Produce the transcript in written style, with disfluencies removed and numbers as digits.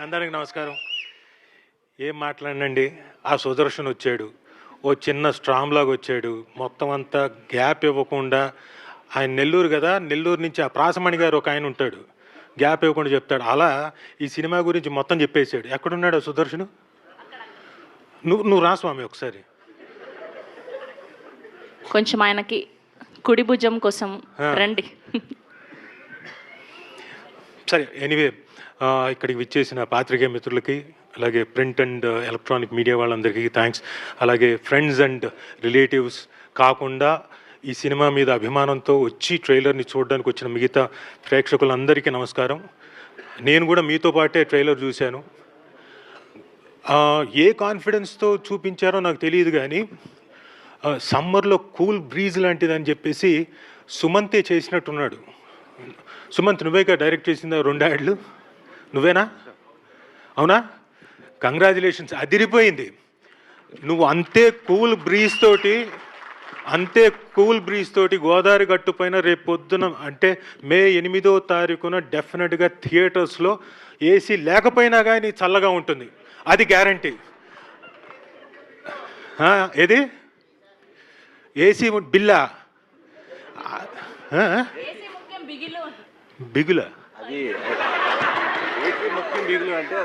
అందరికి నమస్కారం. ఏం మాట్లాడినండి, ఆ సుదర్శన్ వచ్చాడు, ఓ చిన్న స్ట్రామ్ లాగా వచ్చాడు, మొత్తం అంతా గ్యాప్ ఇవ్వకుండా. ఆయన నెల్లూరు కదా, నెల్లూరు నుంచి ఆ ప్రాసమణి గారు ఒక ఆయన ఉంటాడు, గ్యాప్ ఇవ్వకుండా చెప్తాడు. అలా ఈ సినిమా గురించి మొత్తం చెప్పేశాడు. ఎక్కడున్నాడు ఆ సుదర్శను? నువ్వు రా స్వామి ఒకసారి. కొంచెం ఆయనకి కుడి భుజం కోసం రండి. సరే, ఎనీవే, ఇక్కడికి విచ్చేసిన పాత్రికేయ మిత్రులకి, అలాగే ప్రింట్ అండ్ ఎలక్ట్రానిక్ మీడియా వాళ్ళందరికీ థ్యాంక్స్. అలాగే ఫ్రెండ్స్ అండ్ రిలేటివ్స్ కాకుండా ఈ సినిమా మీద అభిమానంతో వచ్చి ట్రైలర్ని చూడడానికి వచ్చిన మిగతా ప్రేక్షకులందరికీ నమస్కారం. నేను కూడా మీతో పాటే ట్రైలర్ చూశాను. ఏ కాన్ఫిడెన్స్తో చూపించారో నాకు తెలియదు, కానీ సమ్మర్లో కూల్ బ్రీజ్ లాంటిదని చెప్పేసి సుమంతే చేసినట్టున్నాడు. సుమంత్, నువ్వేగా డైరెక్ట్ చేసిందా 2 యాడ్లు? నువ్వేనా? అవునా? కంగ్రాచులేషన్స్, అదిరిపోయింది. నువ్వు అంతే కూల్ బ్రీజ్ తోటి గోదావరి గట్టు పైన రేపు పొద్దున అంటే మే 8వ తారీఖున డెఫినెట్గా థియేటర్స్లో ఏసీ లేకపోయినా కానీ చల్లగా ఉంటుంది, అది గ్యారంటీ. ఏది ఏసీ బిల్లా? బిగులా? అది ముఖ్యం బిగులు అంటే